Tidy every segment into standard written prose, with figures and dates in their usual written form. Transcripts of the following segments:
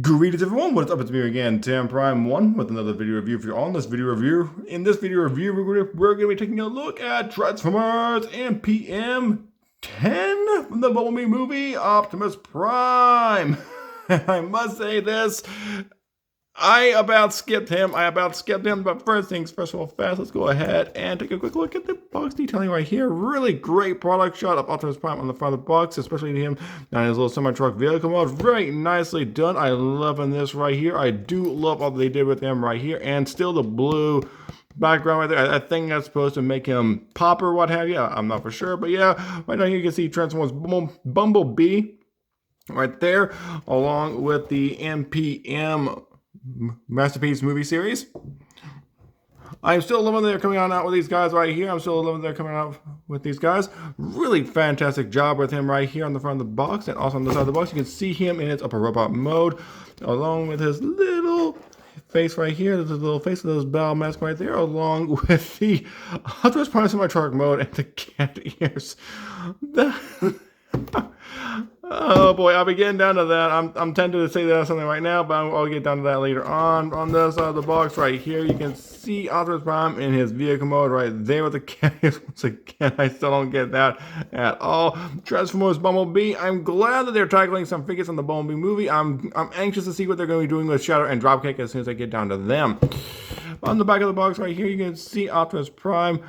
Greetings everyone, what's up? It's me again, Tim Prime 1 with another video review for you all. In this video review, we're going to be taking a look at Transformers MPM-10 from the Bumblebee movie, Optimus Prime. I must say this, I about skipped him, but first things first of all, let's go ahead and take a quick look at the box detailing right here. Really great product shot of Optimus Prime on the front of the box, especially him on his little semi-truck vehicle mode. Very nicely done. I love this right here. I do love all they did with him right here, and still the blue background right there. I think that's supposed to make him pop or what have you. I'm not for sure, but yeah, right now here you can see Transformers Bumblebee right there, along with the MPM Masterpiece movie series. I'm still loving that they're coming out with these guys right here. I'm still loving that they're coming out with these guys. Really fantastic job with him right here on the front of the box, and also on the side of the box you can see him in his upper robot mode, along with his little face right here. There's a little face of this battle mask right there, along with the Optimus Prime semi-truck mode and the cat ears. Oh boy, I'll be getting down to that. I'm tempted to say that something right now, but I'll get down to that later on. On this side of the box right here, you can see Optimus Prime in his vehicle mode right there with the cat. Once again, I still don't get that at all. Transformers Bumblebee, I'm glad that they're tackling some figures on the Bumblebee movie. I'm anxious to see what they're going to be doing with Shadow and Dropkick as soon as I get down to them. On the back of the box right here, you can see Optimus Prime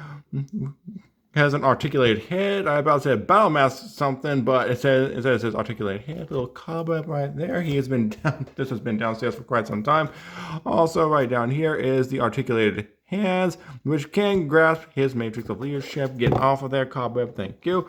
has an articulated head. I about to say battle mask something, but it says articulated head. Little cobweb right there. He has been down. This has been downstairs for quite some time. Also, right down here is the articulated hands, which can grasp his matrix of leadership. Get off of there, cobweb. Thank you.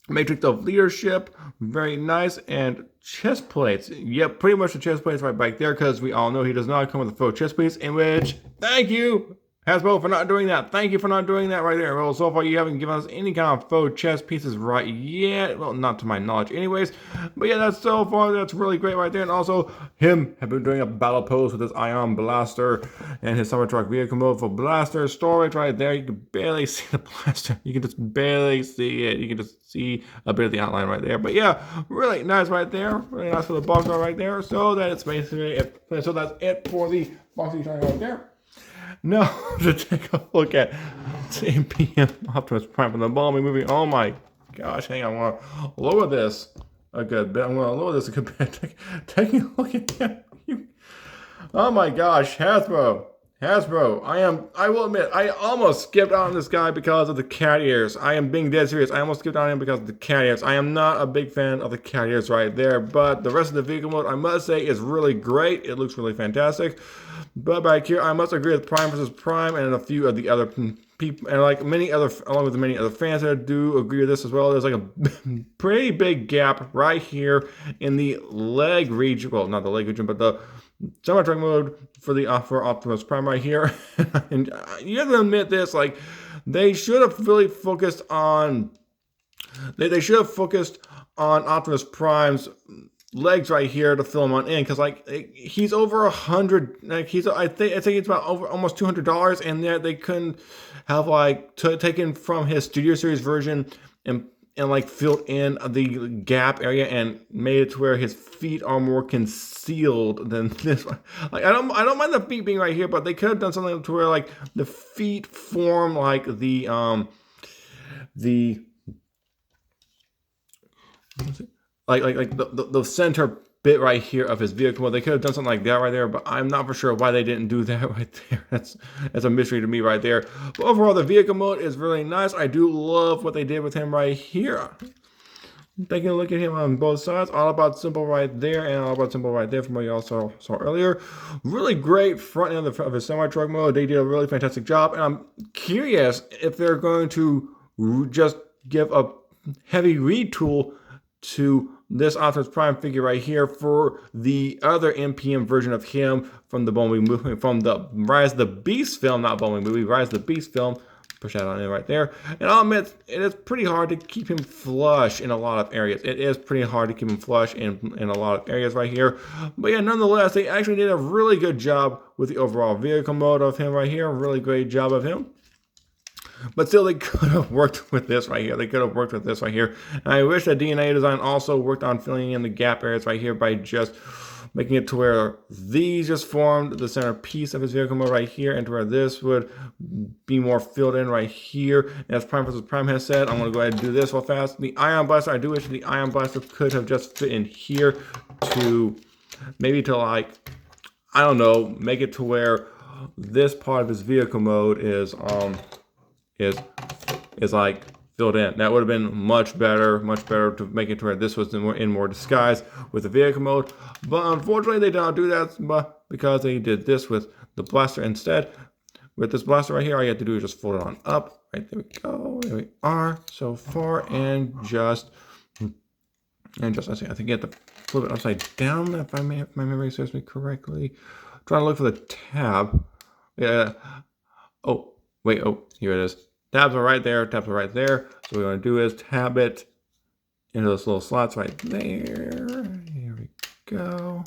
Matrix of leadership, very nice, and chest plates. Yep, pretty much the chest plates right back there, because we all know he does not come with a faux chest piece. In which, thank you, Hasbro, for not doing that. Thank you for not doing that right there. Well, so far you haven't given us any kind of faux chest pieces right yet. Well, not to my knowledge anyways. But yeah, that's so far, that's really great right there. And also, him have been doing a battle pose with his ion blaster and his semi-truck vehicle mode for blaster storage right there. You can barely see the blaster. You can just barely see it. You can just see a bit of the outline right there. But yeah, really nice right there. Really nice for the box art right there. So that it's basically it. So that's it for the box art right there. Now, to take a look at MPM Optimus Prime from the Bumblebee movie. Oh my gosh, hang on, I want to lower this a good bit. I'm going to lower this a good bit. Taking a look at him. Oh my gosh, Hasbro, I will admit, I almost skipped out on this guy because of the cat ears. I am being dead serious. I almost skipped on him because of the cat ears. I am not a big fan of the cat ears right there, but the rest of the vehicle mode, I must say, is really great. It looks really fantastic. But back here, I must agree with Prime versus Prime and a few of the other people, and like many other, along with many other fans that do agree with this as well. There's like a pretty big gap right here in the leg region. Well, not the leg region, but the semi-truck mode for Optimus Prime right here. And you have to admit this, like, they should have really focused on they should have focused on Optimus Prime's legs right here to fill him on in, because like he's over 100, like I think it's about over almost $200, and yet they couldn't have like taken from his Studio Series version and like filled in the gap area and made it to where his feet are more concealed than this one. Like I don't mind the feet being right here, but they could have done something to where like the feet form like the center bit right here of his vehicle. Well, they could have done something like that right there, but I'm not for sure why they didn't do that right there. That's a mystery to me right there. But overall, the vehicle mode is really nice. I do love what they did with him right here. Taking a look at him on both sides, all about simple right there and all about simple right there from what you all saw earlier. Really great front end of his semi-truck mode. They did a really fantastic job, and I'm curious if they're going to just give a heavy retool to this Optimus Prime figure right here for the other MPM version of him from the Bumblebee movie, from the Rise of the Beast film, not Bumblebee movie, Rise of the Beast film. Push that on in right there. And I'll admit, it is pretty hard to keep him flush in a lot of areas. It is pretty hard to keep him flush in a lot of areas right here. But yeah, nonetheless, they actually did a really good job with the overall vehicle mode of him right here. Really great job of him. But still, they could have worked with this right here. And I wish that DNA design also worked on filling in the gap areas right here by just making it to where these just formed the centerpiece of his vehicle mode right here, and to where this would be more filled in right here. And as Prime vs. Prime has said, I'm going to go ahead and do this real fast. The Ion Blaster, I do wish the Ion Blaster could have just fit in here to maybe to like, I don't know, make it to where this part of his vehicle mode is like filled in. That would have been much better to make it to where this was in more disguise with the vehicle mode. But unfortunately, they did not do that because they did this with the blaster instead. With this blaster right here, all you have to do is just fold it on up. Right, there we go. There we are so far, and just let's see. I think you have to flip it upside down if my memory serves me correctly. I'm trying to look for the tab. Yeah. Oh, wait. Oh, here it is. Tabs are right there. Tabs are right there. So what we want to do is tab it into those little slots right there. Here we go.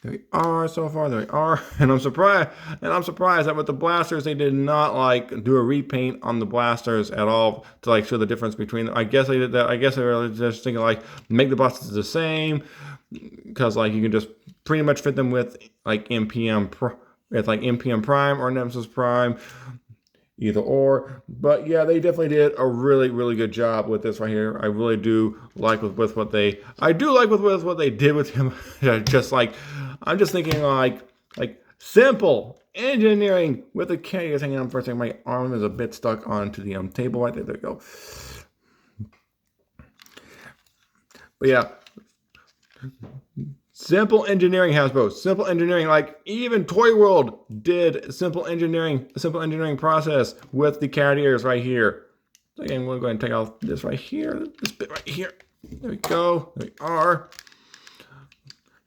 There we are so far. There we are. And I'm surprised that with the blasters, they did not like do a repaint on the blasters at all to like show the difference between them. I guess they did that. I guess they were just thinking like make the blasters the same because like you can just pretty much fit them with like MPM Prime or Nemesis Prime. Either or, but yeah, they definitely did a really good job with this right here. I really do like with what they did with him. Just like I'm just thinking like simple engineering with the cat is hanging on for a second. My arm is a bit stuck onto the table right there. There we go. But yeah. Simple engineering, Hasbro. Simple engineering, like even Toy World did simple engineering process with the cat ears right here. So again, we'll go ahead and take off this right here, this bit right here. There we go. There we are.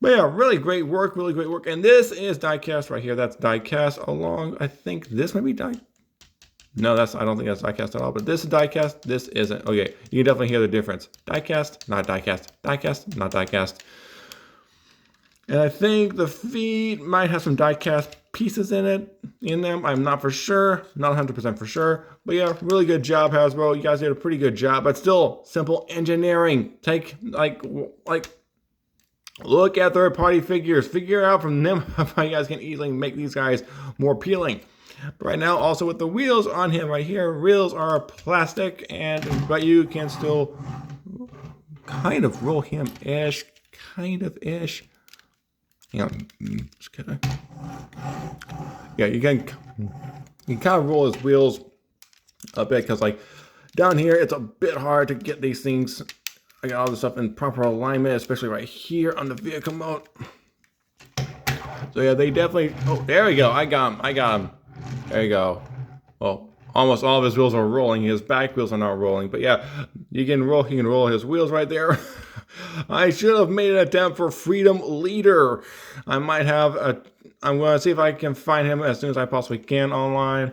But yeah, really great work, And this is die-cast right here. That's die-cast along. I think this may be die. No, I don't think that's die-cast at all. But this is die-cast. This isn't. Okay, you can definitely hear the difference. Die-cast, not die-cast. Die-cast, not die-cast. And I think the feet might have some die-cast pieces in them. I'm not for sure, not 100% for sure. But yeah, really good job, Hasbro. You guys did a pretty good job. But still, simple engineering. Take look at third-party figures. Figure out from them how you guys can easily make these guys more appealing. But right now, also with the wheels on him right here, wheels are plastic, but you can still kind of roll him-ish, kind-of-ish. Yeah, just kidding. Yeah, you can kind of roll his wheels a bit because like down here it's a bit hard to get these things. I got all this stuff in proper alignment, especially right here on the vehicle mode. So yeah, they definitely. Oh, there we go. I got him. There you go. Well, almost all of his wheels are rolling. His back wheels are not rolling, but yeah, you can roll. He can roll his wheels right there. I should have made an attempt for Freedom Leader. I'm going to see if I can find him as soon as I possibly can online.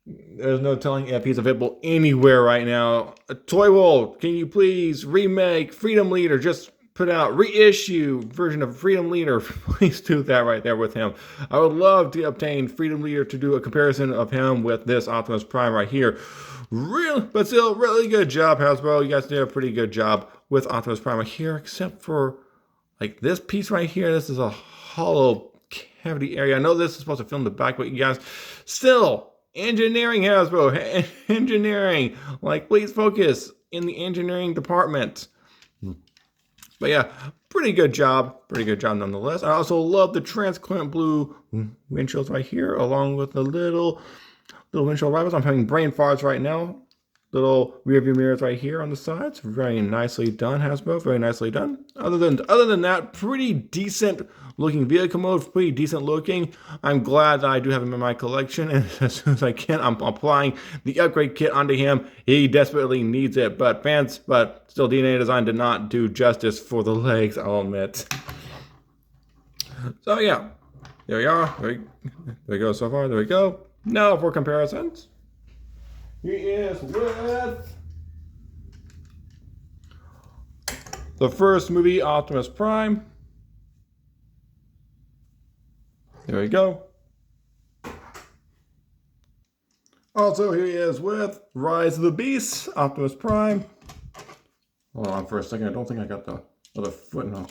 There's no telling if he's available anywhere right now. Toy World, can you please remake Freedom Leader? Just put out reissue version of Freedom Leader. Please do that right there with him. I would love to obtain Freedom Leader to do a comparison of him with this Optimus Prime right here. But still, really good job, Hasbro. You guys did a pretty good job with Optimus Prime right here, except for like this piece right here. This is a hollow cavity area. I know this is supposed to film the back, but you guys still engineering, Hasbro. Engineering. Like, please focus in the engineering department. But yeah, pretty good job. Pretty good job nonetheless. I also love the transparent blue windshields right here, along with the little windshield wipers. I'm having brain farts right now. Little rear view mirrors right here on the sides. Very nicely done, Hasbro. Very nicely done. Other than that, pretty decent looking vehicle mode. Pretty decent looking. I'm glad that I do have him in my collection, and as soon as I can, I'm applying the upgrade kit onto him. He desperately needs it, but still, DNA Design did not do justice for the legs, I'll admit. So yeah, there we are. There we go so far. There we go. Now for comparisons. He is with the first movie, Optimus Prime. There we go. Also, here he is with Rise of the Beasts, Optimus Prime. Hold on for a second. I don't think I got the other foot up.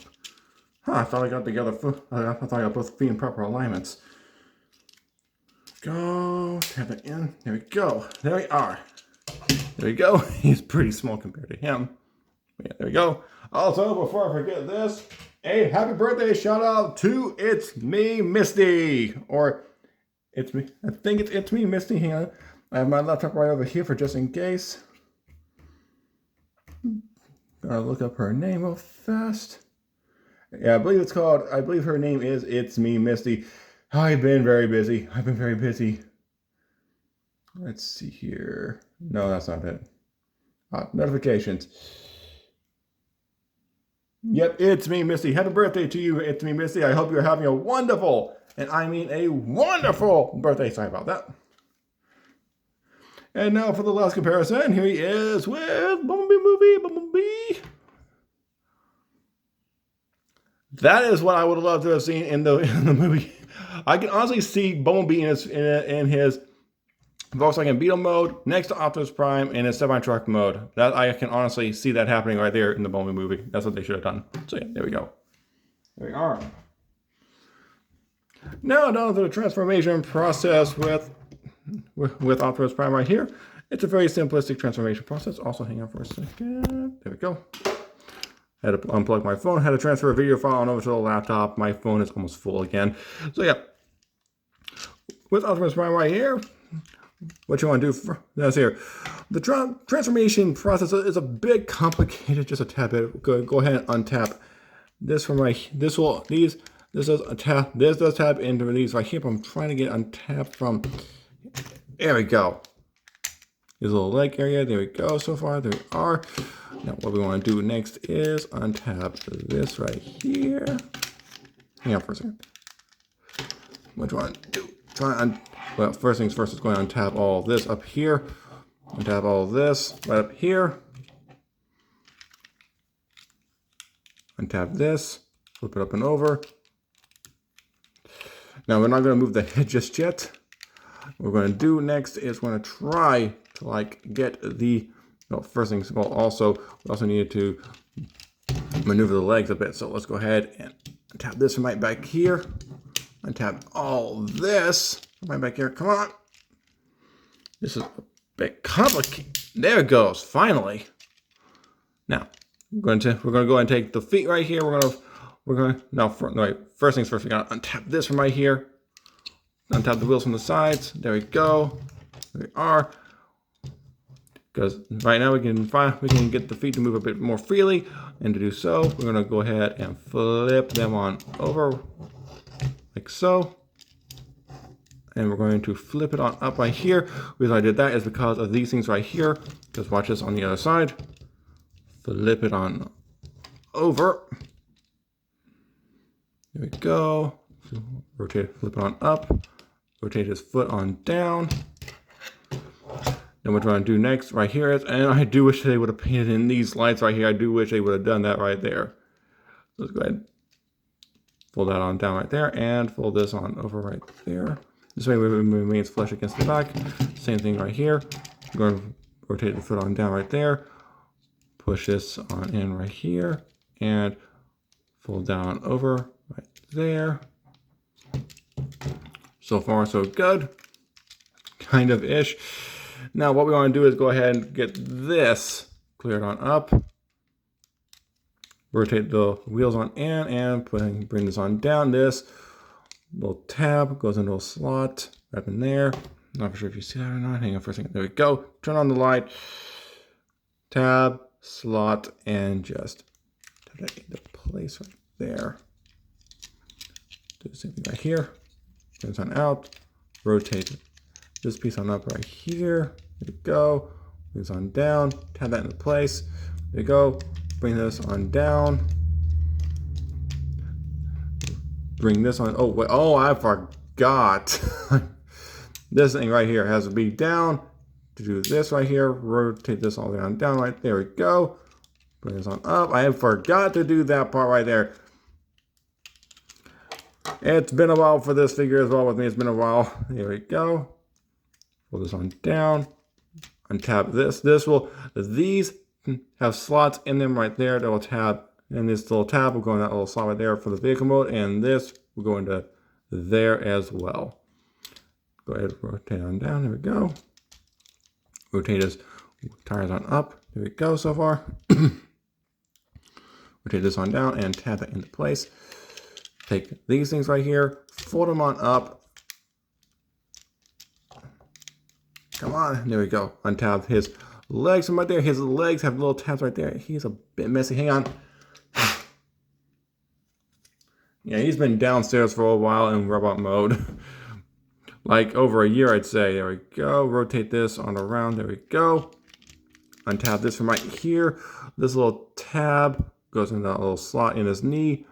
I thought I got together. I thought I got both feet in proper alignments. Go. Tap it in. There we go. There we are. There we go. He's pretty small compared to him. Yeah, there we go. Also, before I forget this, a happy birthday shout out to It's Me Misty. Or It's Me. I think it's Me Misty. Hang on. I have my laptop right over here for just in case. Gotta look up her name real fast. Yeah, I believe her name is It's Me Misty. I've been very busy. Let's see here. No, that's not it. Notifications. Yep, it's me, Misty. Happy birthday to you, It's Me Misty. I hope you're having a wonderful, and I mean a wonderful birthday. Sorry about that. And now for the last comparison, here he is with Bumblebee. That is what I would have loved to have seen in the movie. I can honestly see Bumblebee in his Volkswagen Beetle mode next to Optimus Prime in his semi-truck mode. That I can honestly see that happening right there in the Bumblebee movie. That's what they should have done. So yeah, there we go. There we are. Now down to the transformation process with Optimus Prime right here. It's a very simplistic transformation process. Also, hang on for a second. There we go. I had to unplug my phone. Had to transfer a video file on over to the laptop. My phone is almost full again. So yeah, with Optimus Prime right here, what you want to do that's here. The transformation process is a bit complicated, just a tad bit. Go ahead and untap this from right. This does tap into these right here. But I'm trying to get untapped from. There we go. There's a little leg area. There we go. So far, there we are. Now, what we want to do next is untap this right here. Hang on for a second. What do you want to do? Well, first things first is going to untap all this up here. Untap all this right up here. Untap this. Flip it up and over. Now, we're not going to move the head just yet. What we're going to do next is we're going to try to get the, well, first things, well, also, we also needed to maneuver the legs a bit. So let's go ahead and tap this from right back here. Untap all this from right back here. Come on. This is a bit complicated. There it goes. Finally. Now, we're going to go ahead and take the feet right here. First things first, we got to untap this from right here. Untap the wheels from the sides. There we go. There we are. Because right now we can get the feet to move a bit more freely, and to do so, we're going to go ahead and flip them on over like so. And we're going to flip it on up right here. The reason I did that is because of these things right here. Just watch this on the other side. Flip it on over. There we go. Rotate, flip it on up. Rotate his foot on down. Then what we're going to do next right here is, and I do wish they would have painted in these lights right here. I do wish they would have done that right there. So let's go ahead, fold that on down right there, and fold this on over right there. This way it remains flush against the back. Same thing right here. We're going to rotate the foot on down right there. Push this on in right here, and fold down over right there. So far, so good. Kind of ish. Now, what we want to do is go ahead and get this cleared on up. Rotate the wheels on in and bring this on down. This little tab goes into a slot right in there. Not sure if you see that or not. Hang on for a second. There we go. Turn on the light. Tab, slot, and just tap that into place right there. Do the same thing right here. Turn this on out. Rotate this piece on up right here. There we go. Bring this on down. Tap that into place. There we go. Bring this on down. Bring this on. Oh, wait. Oh, I forgot. This thing right here has to be down. To do this right here. Rotate this all the way on down right there. We go. Bring this on up. I forgot to do that part right there. It's been a while for this figure as well with me. It's been a while. There we go. Pull this on down. Untap this. These have slots in them right there that will tab And this little tab will go in that little slot right there for the vehicle mode, and this will go into there as well. Go ahead and rotate on down. There we go. Rotate his tires on up. There we go so far. Rotate this on down and tab it into place. Take these things right here, fold them on up. Come on, there we go. Untab his legs from right there. His legs have little tabs right there. He's a bit messy. Hang on. Yeah, he's been downstairs for a while in robot mode. Like over a year, I'd say. There we go. Rotate this on around. There we go. Untab this from right here. This little tab goes in that little slot in his knee.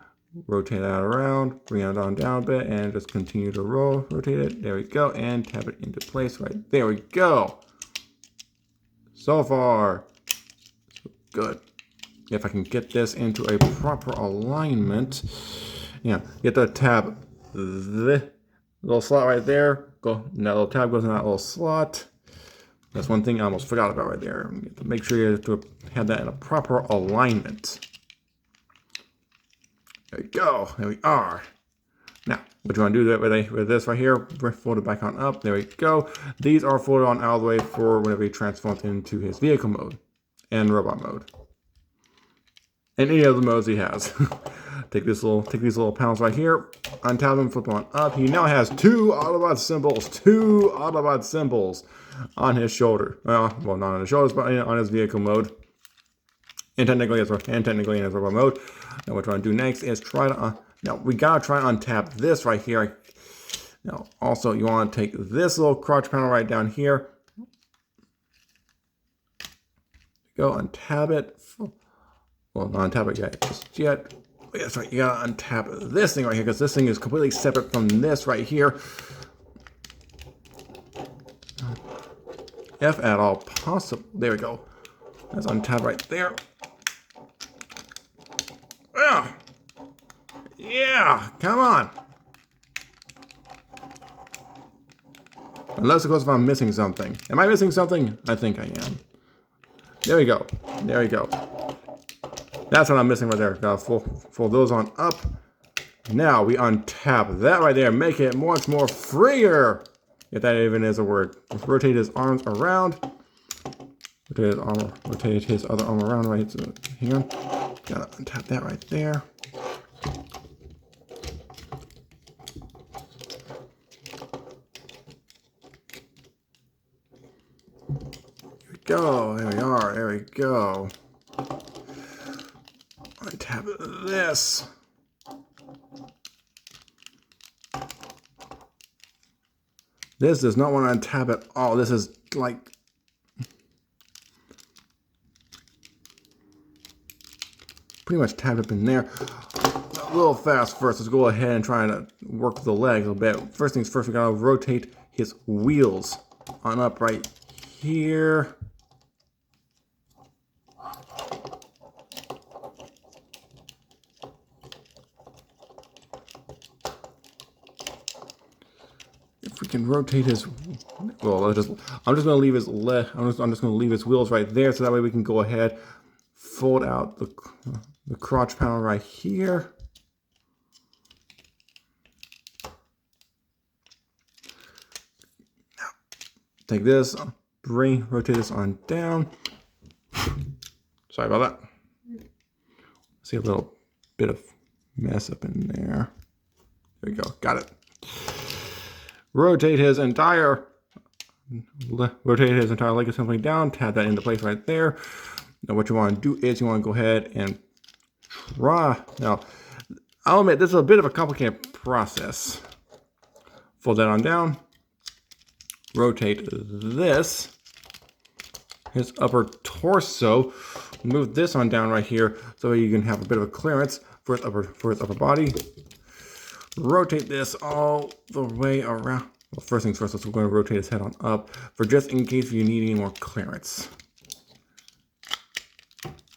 Rotate that around. Bring it on down a bit and just continue to roll. Rotate it. There we go. And tap it into place right there. We go. So far, so good. If I can get this into a proper alignment. Yeah, get the tab, the little slot right there. Go, and that little tab goes in that little slot. That's one thing I almost forgot about right there. You have to make sure you have to have that in a proper alignment. There we go. There we are. Now, what you want to do with this right here, fold it back on up. There we go. These are folded on out of the way for whenever he transforms into his vehicle mode and robot mode. And any other modes he has. Take these little panels right here, untap them, flip them on up. He now has two Autobot symbols on his shoulder. Well, not on his shoulders, but on his vehicle mode. And technically in his robot mode. Now what we're trying to do next is try to, now we gotta try to untap this right here. Now also you want to take this little crotch panel right down here. Go untap it. Well, not untap it yet, just yet. That's right, you gotta untap this thing right here because this thing is completely separate from this right here. If at all possible. There we go. That's untap right there. Yeah, come on. Unless, of course, if I'm missing something. Am I missing something? I think I am. There we go. There we go. That's what I'm missing right there. Gotta fold those on up. Now we untap that right there. Make it much more freer. If that even is a word. Rotate his arms around. Rotate his other arm around right here. Gotta untap that right there. Here we go. There we are. There we go. Untap this. This does not want to untap at all. This is like pretty much tapped up in there. A little fast first. Let's go ahead and try to work the legs a little bit. First things first, we gotta rotate his wheels on up right here. If we can rotate his, well, I'm just gonna leave his I'm just gonna leave his wheels right there, so that way we can go ahead, fold out the crotch panel right here. Now, take this, rotate this on down. Sorry about that. See a little bit of mess up in there. There we go. Got it. Rotate his entire leg assembly down. Tap that into place right there. Now what you want to do is you want to go ahead and try. Now, I'll admit this is a bit of a complicated process. Fold that on down. Rotate this. His upper torso. Move this on down right here so you can have a bit of a clearance for his upper body. Rotate this all the way around. Well, first things first, we're going to rotate his head on up for just in case you need any more clearance.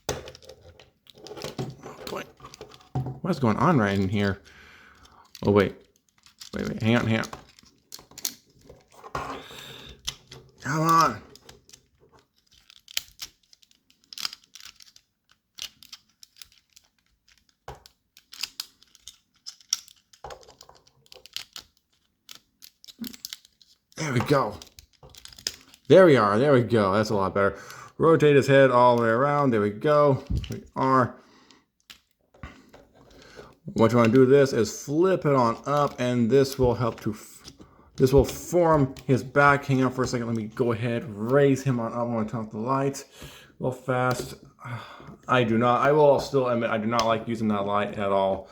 Oh boy. What's going on right in here? Oh wait. Wait, hang on. Come on. There we go. There we are. There we go. That's a lot better. Rotate his head all the way around. There we go. We are. What you want to do this is flip it on up, and this will help to. This will form his back. Hang on for a second. Let me go ahead, raise him on up. I'm going to turn off the lights real fast. I do not. I will still admit I do not like using that light at all.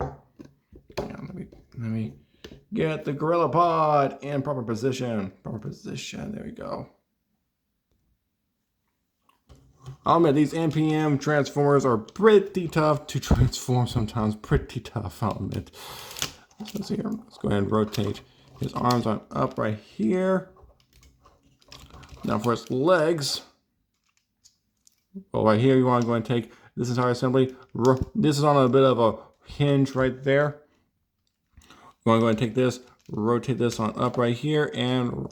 Yeah, let me get the Gorilla Pod in proper position. Proper position. There we go. I'll admit these MPM transformers are pretty tough to transform sometimes. Pretty tough, I'll admit. Let's go ahead and rotate his arms on up right here. Now for his legs. Well, right here you want to go and take this entire assembly. This is on a bit of a hinge right there. You want to go and take this, rotate this on up right here, and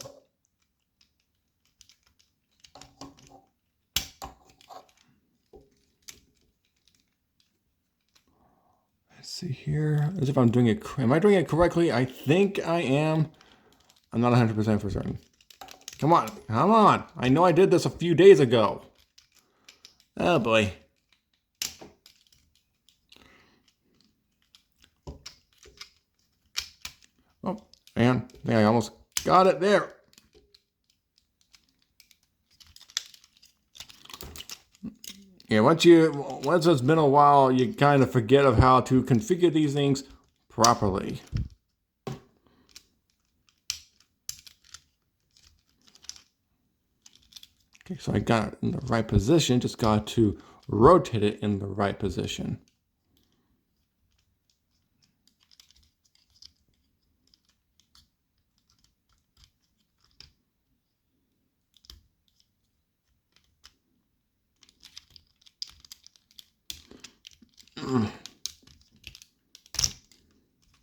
let's see here. As if I'm doing it. Am I doing it correctly? I think I am. I'm not 100% for certain. Come on, come on. I know I did this a few days ago. Oh boy. Oh, man, I almost got it there. Yeah, once it's been a while, you kind of forget of how to configure these things properly. Okay, so I got it in the right position, just got to rotate it in the right position.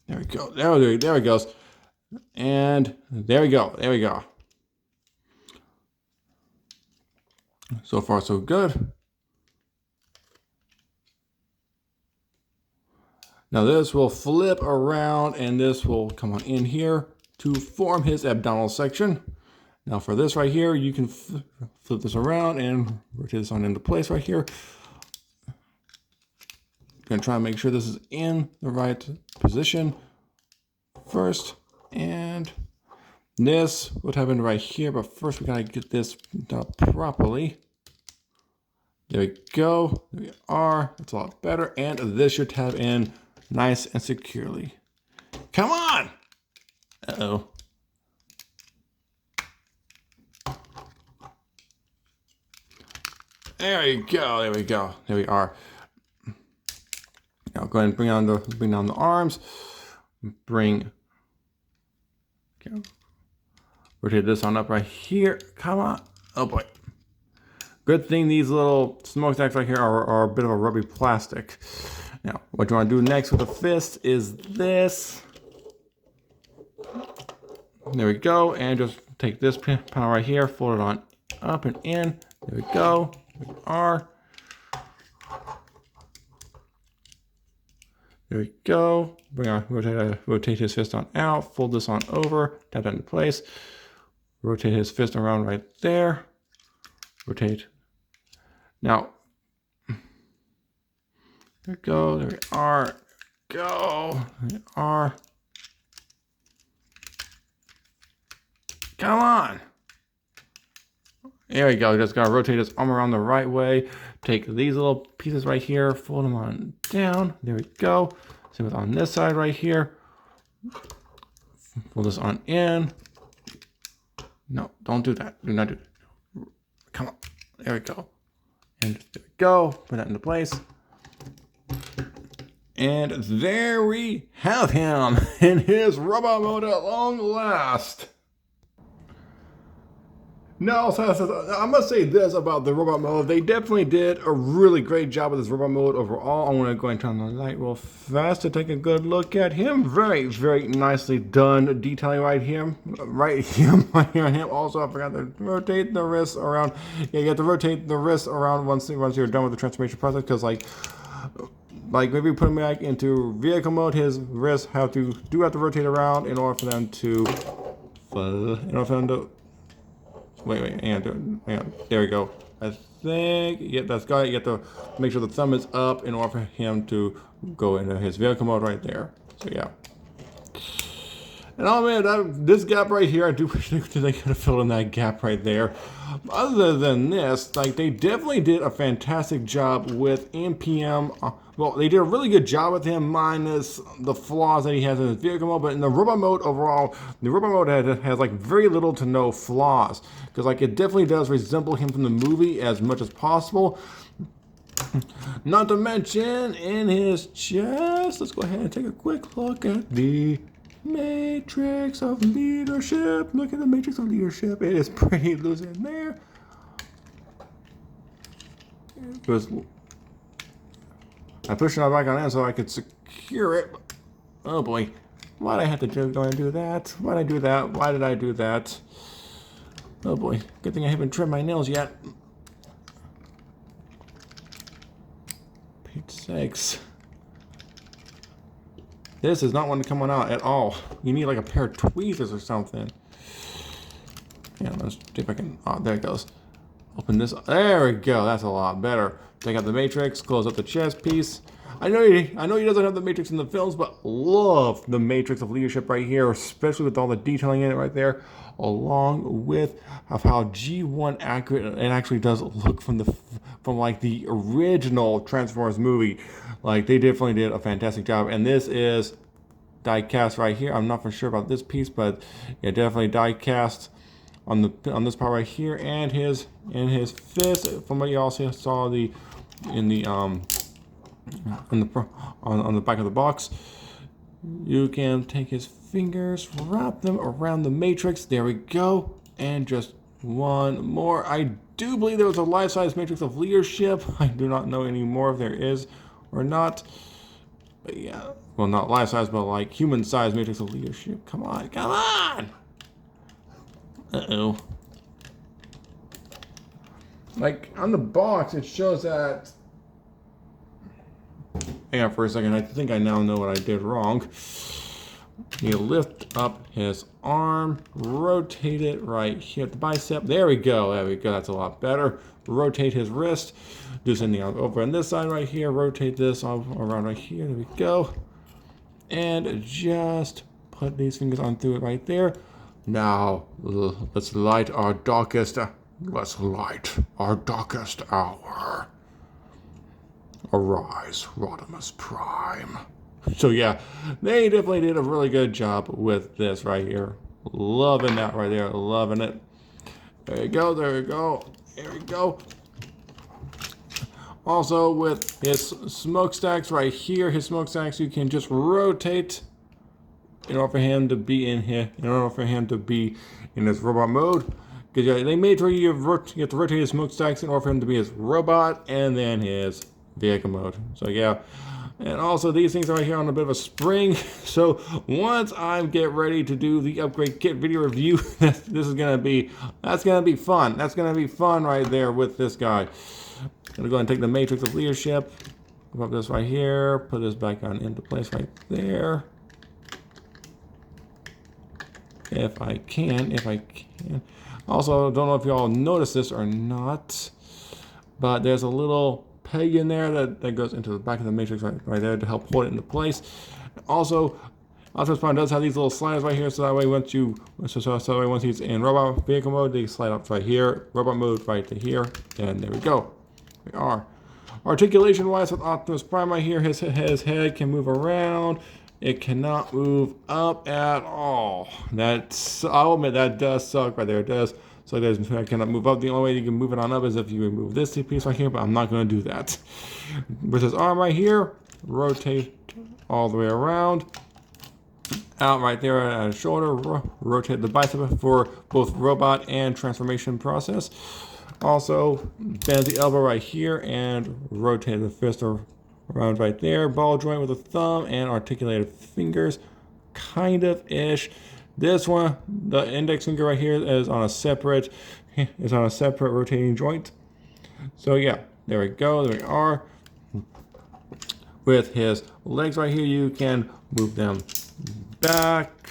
There we go. There it goes. And there we go. There we go. So far, so good. Now this will flip around, and this will come on in here to form his abdominal section. Now for this right here, you can flip this around and rotate this on into place right here. Gonna try and make sure this is in the right position first, and this would happen right here, but first we gotta get this done properly. There we go. There we are. That's a lot better, and this should have in nice and securely. Come on! Uh-oh. There we go. There we go. There we are. Now go ahead and bring down the arms. Okay. Rotate this on up right here. Come on. Oh boy. Good thing these little smokestacks right here are a bit of a rubbery plastic. Now, what you want to do next with the fist is this. There we go. And just take this panel right here, fold it on up and in. There we go. There we are. There we go. Rotate his fist on out. Fold this on over. Tap that into place. Rotate his fist around right there. Rotate. Now, there we go. There we are. Go. There we are. Come on. There we go. Just gotta rotate his arm around the right way. Take these little pieces right here, fold them on down. There we go. Same with on this side right here. Fold this on in. No, don't do that. Do not do that. Come on. There we go. And there we go. Put that into place. And there we have him in his robot mode at long last. No, I must say this about the robot mode. They definitely did a really great job with this robot mode overall. I'm going to go and turn on the light real fast to take a good look at him. Very, very nicely done detailing right here on him. Also, I forgot to rotate the wrists around. Yeah, you have to rotate the wrists around once you're done with the transformation process, because like like maybe put him back into vehicle mode, his wrists have to rotate around in order for them to wait, hang on, there we go. I think, yeah, that's got it. You have to make sure the thumb is up in order for him to go into his vehicle mode right there. So yeah. And oh man, this gap right here, I do wish they could have filled in that gap right there. Other than this, like, they definitely did a fantastic job with MPM. Well, they did a really good job with him, minus the flaws that he has in his vehicle mode. But in the robot mode overall, the robot mode has like very little to no flaws, because like it definitely does resemble him from the movie as much as possible. Not to mention in his chest. Let's go ahead and take a quick look at the Matrix of Leadership. Look at the Matrix of Leadership. It is pretty loose in there. I pushed it back on in so I could secure it. Oh boy. Why did I have to do that? Why did I do that? Why did I do that? Oh boy. Good thing I haven't trimmed my nails yet. Page 6. This is not one to come on out at all. You need like a pair of tweezers or something. Yeah, let's see if I can. Oh, there it goes. Open this. There we go. That's a lot better. Take out the matrix. Close up the chest piece. I know he doesn't have the matrix in the films, but love the Matrix of Leadership right here, especially with all the detailing in it right there, along with how G1 accurate it actually does look from like the original Transformers movie. Like, they definitely did a fantastic job. And this is die cast right here. I'm not for sure about this piece, but yeah, definitely die cast on this part right here, and his fist. From what you also saw on the back of the box, you can take his fingers, wrap them around the matrix. There we go. And just one more. I do believe there was a life-size Matrix of Leadership. I do not know anymore if there is or not. But yeah, well, not life-size, but like human-size Matrix of Leadership. Come on, come on! Uh-oh. Like, on the box, it shows that... Hang on for a second. I think I now know what I did wrong. You lift up his arm, rotate it right here at the bicep. There we go. There we go. That's a lot better. Rotate his wrist. Do something over on this side right here. Rotate this all around right here. There we go. And just put these fingers on through it right there. Now, let's light our darkest hour. Arise, Rodimus Prime. So yeah, they definitely did a really good job with this right here. Loving that right there, loving it. There you go, there you go, there we go. Also with his smokestacks right here, his smokestacks you can just rotate in order for him to be in here, in order for him to be in this robot mode. Because they made sure you have to rotate his smokestacks in order for him to be his robot and then his vehicle mode. So yeah. And also these things are right here on a bit of a spring. So once I get ready to do the upgrade kit video review, that's gonna be fun. That's gonna be fun right there with this guy. I'm gonna go ahead and take the Matrix of Leadership, put this right here, put this back on into place right there. If I can. Also, don't know if y'all noticed this or not, but there's a little peg in there that goes into the back of the matrix right there to help hold it into place. Also, Optimus Prime does have these little sliders right here, so that way once he's in robot vehicle mode, they slide up right here, robot mode right to here, and there we go. We are. Articulation wise with Optimus Prime right here, his head can move around. It cannot move up at all. I'll admit that does suck right there. It does. So I cannot move up. The only way you can move it on up is if you remove this piece right here, but I'm not going to do that. With his arm right here, rotate all the way around. Out right there at his shoulder, rotate the bicep for both robot and transformation process. Also, bend the elbow right here and rotate the fist around right there. Ball joint with a thumb and articulated fingers, kind of ish. This one, the index finger right here is on a separate rotating joint. So yeah, there we go. There we are. with his legs right here, you can move them back,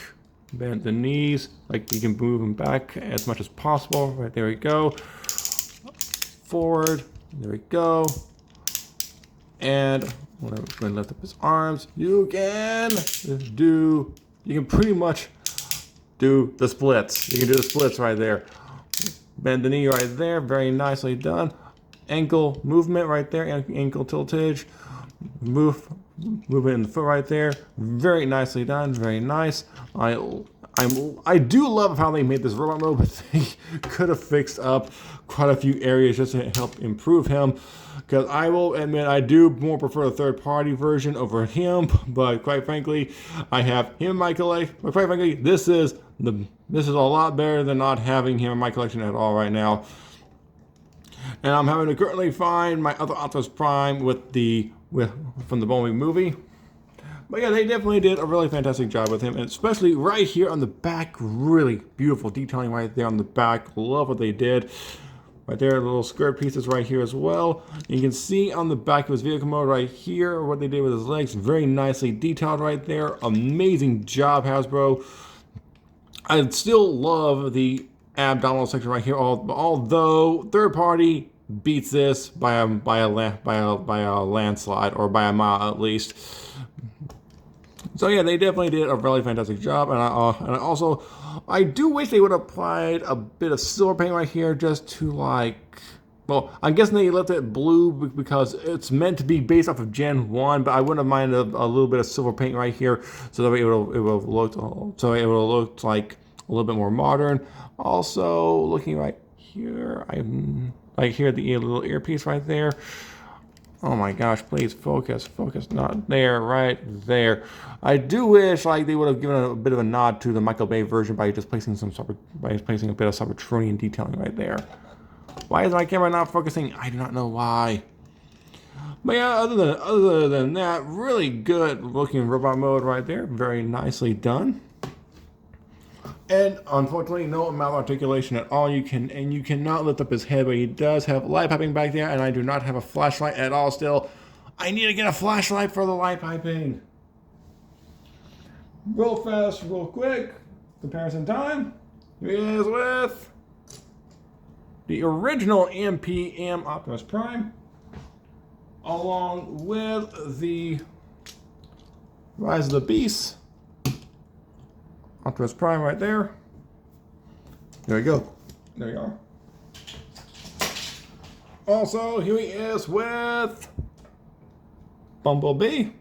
bend the knees, like you can move them back as much as possible. Right, there we go. Forward, there we go. And when I'm going to lift up his arms, you can pretty much do the splits. You can do the splits right there. Bend the knee right there, very nicely done. Ankle movement right there, ankle tiltage. Movement in the foot right there, very nicely done, very nice. I do love how they made this robot mode, but they could have fixed up quite a few areas just to help improve him. Because I will admit, I do more prefer the third-party version over him, but quite frankly, I have him in my collection. But quite frankly, this is a lot better than not having him in my collection at all right now. And I'm having to currently find my other Optimus Prime from the Bumblebee movie. But yeah, they definitely did a really fantastic job with him, and especially right here on the back, really beautiful detailing right there on the back. Love what they did. Right there, little skirt pieces right here as well. You can see on the back of his vehicle mode right here what they did with his legs. Very nicely detailed right there. Amazing job, Hasbro. I still love the abdominal section right here, although third party beats this by a landslide, or by a mile at least. So yeah, they definitely did a really fantastic job, and I do wish they would have applied a bit of silver paint right here, just to well, I'm guessing they left it blue because it's meant to be based off of Gen 1, but I wouldn't have minded a little bit of silver paint right here, so that way it would have looked like a little bit more modern. Also, looking right here, the little earpiece right there. Oh my gosh, please focus, not there, right there. I do wish they would have given a bit of a nod to the Michael Bay version by just placing a bit of Cybertronian detailing right there. Why is my camera not focusing? I do not know why. But yeah, other than that, really good looking robot mode right there. Very nicely done. And unfortunately, no malarticulation at all. You cannot lift up his head, but he does have light piping back there, and I do not have a flashlight at all still. I need to get a flashlight for the light piping. Real fast, real quick. Comparison time. Here he is with the original MPM Optimus Prime, along with the Rise of the Beast Optimus Prime right there. There we go. There you are. Also, here he is with Bumblebee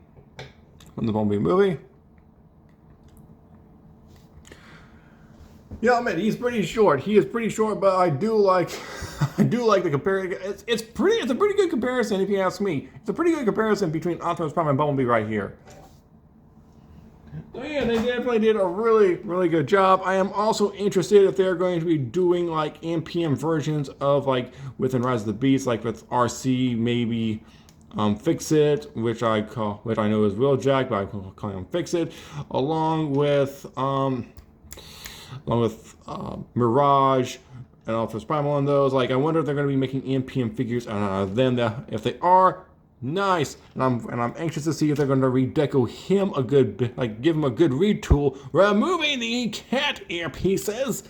from the Bumblebee movie. Yeah, man, he's pretty short. He is pretty short, but I do like the comparison. It's a pretty good comparison if you ask me. It's a pretty good comparison between Optimus Prime and Bumblebee right here. So yeah, they definitely did a really, really good job. I am also interested if they're going to be doing MPM versions of within Rise of the Beast, with RC, maybe Fix It, which I know is Wheeljack, but I call him Fix It, along with Mirage and Optimus Prime on those. I wonder if they're going to be making MPM figures out of them. If they are, nice, and I'm anxious to see if they're going to redeco him a good bit, give him a good retool, removing the cat earpieces,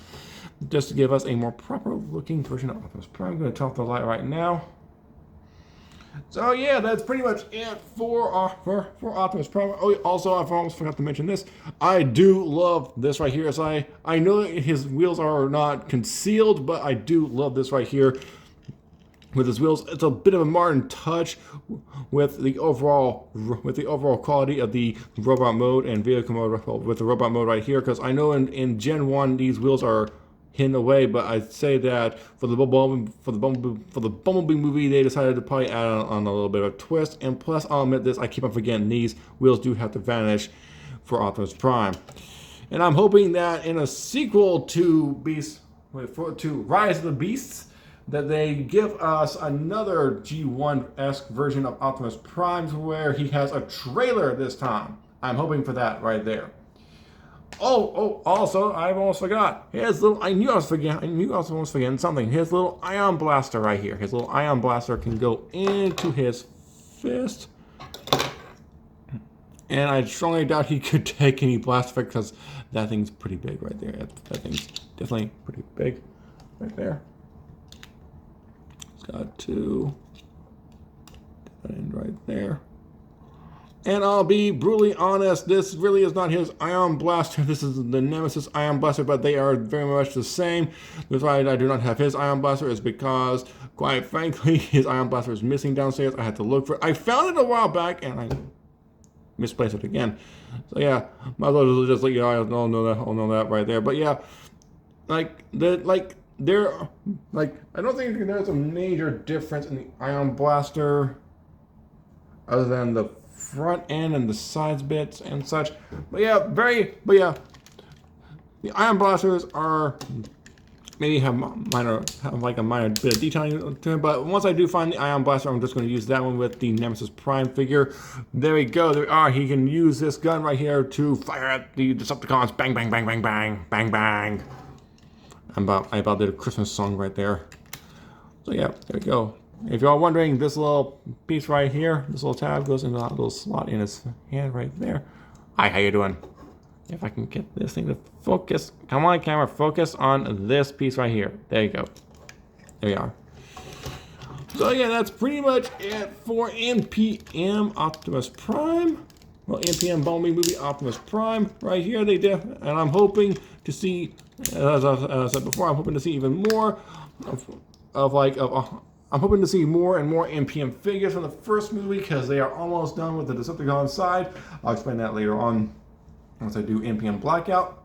just to give us a more proper looking version of Optimus Prime. I'm going to turn off the light right now. So yeah, that's pretty much it for Optimus Prime. Oh, also, I almost forgot to mention this. I do love this right here. I know his wheels are not concealed, but I do love this right here. With his wheels, it's a bit of a modern touch with the overall quality of the robot mode and vehicle mode with the robot mode right here. Because I know in Gen 1 these wheels are hidden away, but I'd say that for the Bumblebee movie they decided to probably add on a little bit of a twist. And plus, I'll admit this, I keep on forgetting these wheels do have to vanish for Optimus Prime. And I'm hoping that in a sequel to Rise of the Beasts, that they give us another G1-esque version of Optimus Prime where he has a trailer this time. I'm hoping for that right there. Also, I almost forgot. I knew I was forgetting something. His little ion blaster right here. His little ion blaster can go into his fist. And I strongly doubt he could take any blast effect because that thing's pretty big right there. That thing's definitely pretty big right there. It's got two. And right there. And I'll be brutally honest, this really is not his Ion Blaster. This is the Nemesis Ion Blaster, but they are very much the same. The reason why I do not have his Ion Blaster is because, quite frankly, his Ion Blaster is missing downstairs. I had to look for it. I found it a while back, and I misplaced it again. So yeah, might as well just let you know, I don't know that, I'll know that right there. But yeah, I don't think there's a major difference in the Ion Blaster other than the front end and the sides bits and such. But yeah, the Ion Blasters are maybe have like a minor bit of detailing to it, but once I do find the Ion Blaster, I'm just going to use that one with the Nemesis Prime figure. There we go, there we are. He can use this gun right here to fire at the Decepticons. Bang, bang, bang, bang, bang, bang, bang. I about did a Christmas song right there. So yeah, there we go. If you're all wondering, this little piece right here, this little tab goes into that little slot in his hand right there. Hi, how you doing? If I can get this thing to focus. Come on, camera, focus on this piece right here. There you go. There we are. So yeah, that's pretty much it for MPM Optimus Prime. Well, MPM Bumblebee movie Optimus Prime right here. They did, and I'm hoping to see, as I said before, I'm hoping to see even more I'm hoping to see more and more MPM figures from the first movie because they are almost done with the Decepticon side. I'll explain that later on once I do MPM Blackout.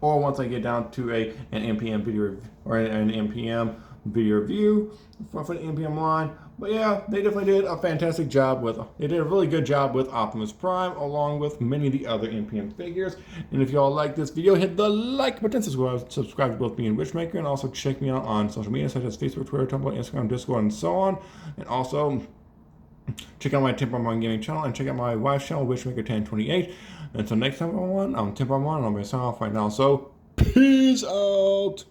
Or once I get down to an MPM video or an MPM video review for the MPM line. But yeah, they definitely did a fantastic job they did a really good job with Optimus Prime along with many of the other MPM figures. And if y'all like this video, hit the like button, subscribe to both me and Wishmaker, and also check me out on social media such as Facebook, Twitter, Tumblr, Instagram, Discord, and so on. And also check out my Timber Gaming channel and check out my wife's channel, Wishmaker1028. Until next time, everyone, I'm Timber and I'll be signing off right now. So peace out.